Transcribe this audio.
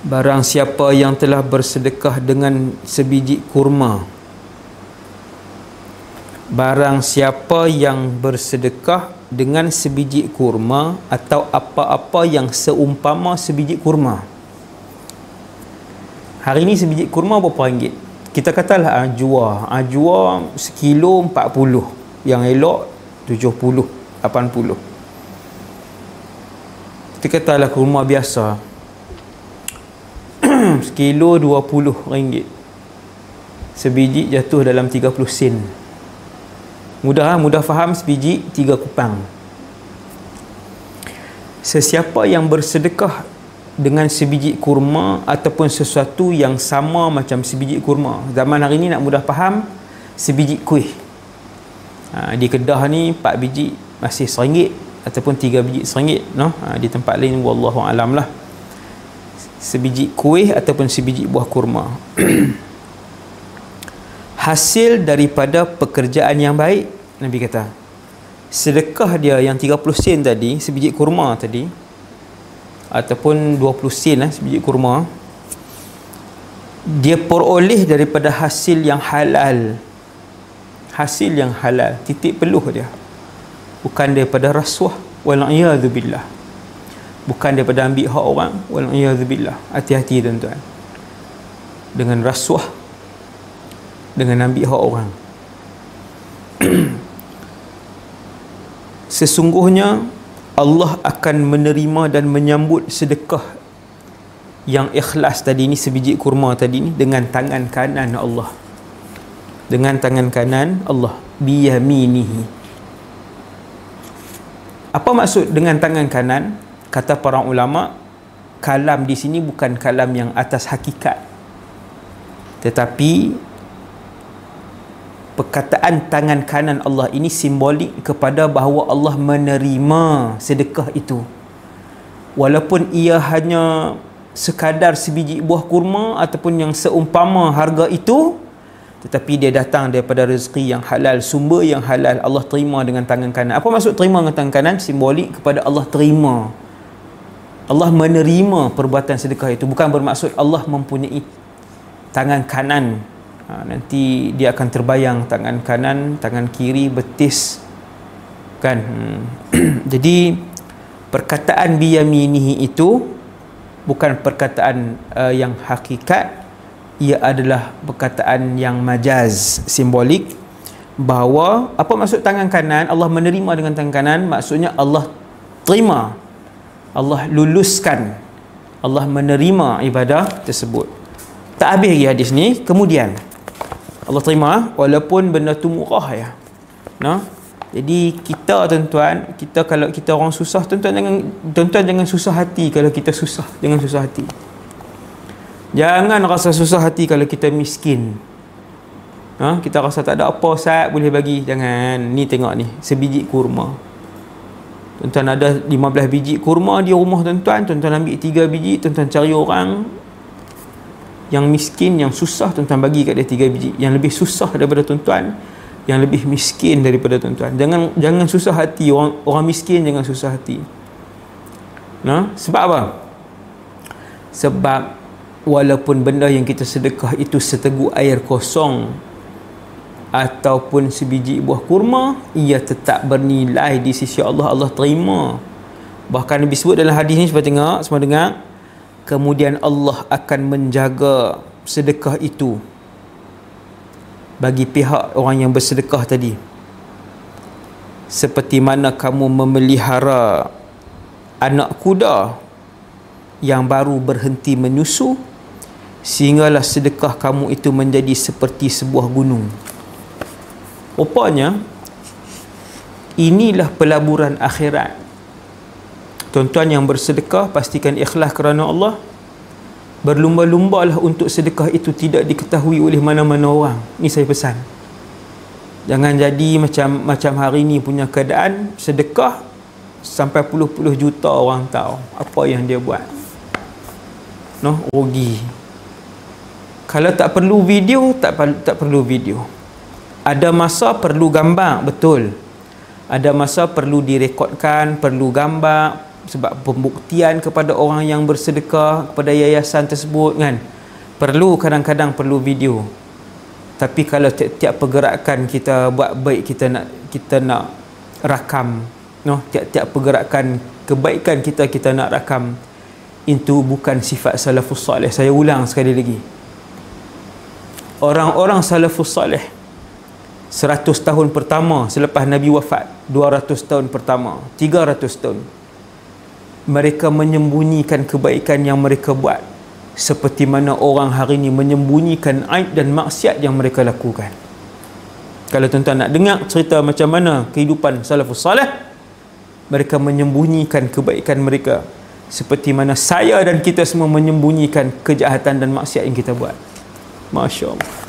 Barang siapa yang telah bersedekah dengan sebiji kurma, barang siapa yang bersedekah dengan sebiji kurma atau apa-apa yang seumpama sebiji kurma. Hari ni sebiji kurma berapa ringgit? Kita katalah ajwa sekilo 40, yang elok 70, 80. Kita katalah kurma biasa sekilo 20 ringgit, sebiji jatuh dalam 30 sen. Mudah faham, sebiji 3 kupang. Sesiapa yang bersedekah dengan sebiji kurma ataupun sesuatu yang sama macam sebiji kurma, zaman hari ni nak mudah faham, sebiji kuih. Di Kedah ni 4 biji masih RM1 ataupun 3 biji RM1, no? Di tempat lain wallahu alam lah, sebiji kuih ataupun sebiji buah kurma. Hasil daripada pekerjaan yang baik, Nabi kata, sedekah dia yang 30 sen tadi, sebiji kurma tadi, ataupun 20 sen sebiji kurma, dia peroleh daripada hasil yang halal. Hasil yang halal, titik peluh dia, bukan daripada rasuah, wal'iyadzubillah, bukan daripada ambil hak orang, wal'iyadzubillah. Hati-hati tuan-tuan dengan rasuah, dengan ambil hak orang. Sesungguhnya Allah akan menerima dan menyambut sedekah yang ikhlas tadi ni, sebiji kurma tadi ni, dengan tangan kanan Allah. Dengan tangan kanan Allah, biyaminihi. Apa maksud dengan tangan kanan? Kata para ulama, kalam di sini bukan kalam yang atas hakikat, tetapi perkataan tangan kanan Allah ini simbolik kepada bahawa Allah menerima sedekah itu, walaupun ia hanya sekadar sebiji buah kurma ataupun yang seumpama harga itu, tetapi dia datang daripada rezeki yang halal, sumber yang halal, Allah terima dengan tangan kanan. Apa maksud terima dengan tangan kanan? Simbolik kepada Allah terima, Allah menerima perbuatan sedekah itu. Bukan bermaksud Allah mempunyai tangan kanan. Nanti dia akan terbayang tangan kanan, tangan kiri, betis, kan? Jadi perkataan biyaminihi itu bukan perkataan yang hakikat, ia adalah perkataan yang majaz, simbolik. Bahawa apa maksud tangan kanan? Allah menerima dengan tangan kanan, maksudnya Allah terima, Allah luluskan, Allah menerima ibadah tersebut. Tak habis lagi hadis ni. Kemudian Allah terima walaupun benda tu murah ya. Nah, jadi kita tuan-tuan, kita kalau kita orang susah, tuan-tuan jangan susah hati kalau kita susah, jangan susah hati. Jangan rasa susah hati kalau kita miskin. Kita rasa tak ada apa Ustaz boleh bagi, jangan. Ni tengok ni, sebiji kurma. Tuan-tuan ada 15 biji kurma di rumah tuan-tuan, tuan-tuan ambil 3 biji, tuan-tuan cari orang yang miskin, yang susah, tuan-tuan bagi kat dia 3 biji. Yang lebih susah daripada tuan-tuan, yang lebih miskin daripada tuan-tuan. Jangan susah hati, orang miskin jangan susah hati. Sebab apa? Sebab walaupun benda yang kita sedekah itu seteguk air kosong ataupun sebiji buah kurma, ia tetap bernilai di sisi Allah, Allah terima. Bahkan disebut dalam hadis ni, semua dengar, kemudian Allah akan menjaga sedekah itu bagi pihak orang yang bersedekah tadi, seperti mana kamu memelihara anak kuda yang baru berhenti menyusu, sehinggalah sedekah kamu itu menjadi seperti sebuah gunung. Rupanya inilah pelaburan akhirat. Tuan-tuan yang bersedekah, pastikan ikhlas kerana Allah. Berlumba-lumbalah untuk sedekah itu tidak diketahui oleh mana-mana orang. Ni saya pesan. Jangan jadi macam hari ni punya keadaan, sedekah sampai puluh-puluh juta orang tahu apa yang dia buat. Rugi. Kalau tak perlu video, tak perlu video. Ada masa perlu gambar, betul. Ada masa perlu direkodkan, perlu gambar, sebab pembuktian kepada orang yang bersedekah kepada yayasan tersebut kan, perlu kadang-kadang perlu video. Tapi kalau tiap-tiap pergerakan kita buat baik, kita nak rakam, tiap-tiap pergerakan kebaikan kita nak rakam, itu bukan sifat salafus salih. Saya ulang sekali lagi, orang-orang salafus salih 100 tahun pertama selepas Nabi wafat, 200 tahun pertama, 300 tahun, mereka menyembunyikan kebaikan yang mereka buat, seperti mana orang hari ini menyembunyikan aib dan maksiat yang mereka lakukan. Kalau tuan-tuan nak dengar cerita macam mana kehidupan salafus salih, mereka menyembunyikan kebaikan mereka, seperti mana saya dan kita semua menyembunyikan kejahatan dan maksiat yang kita buat. Masya Allah.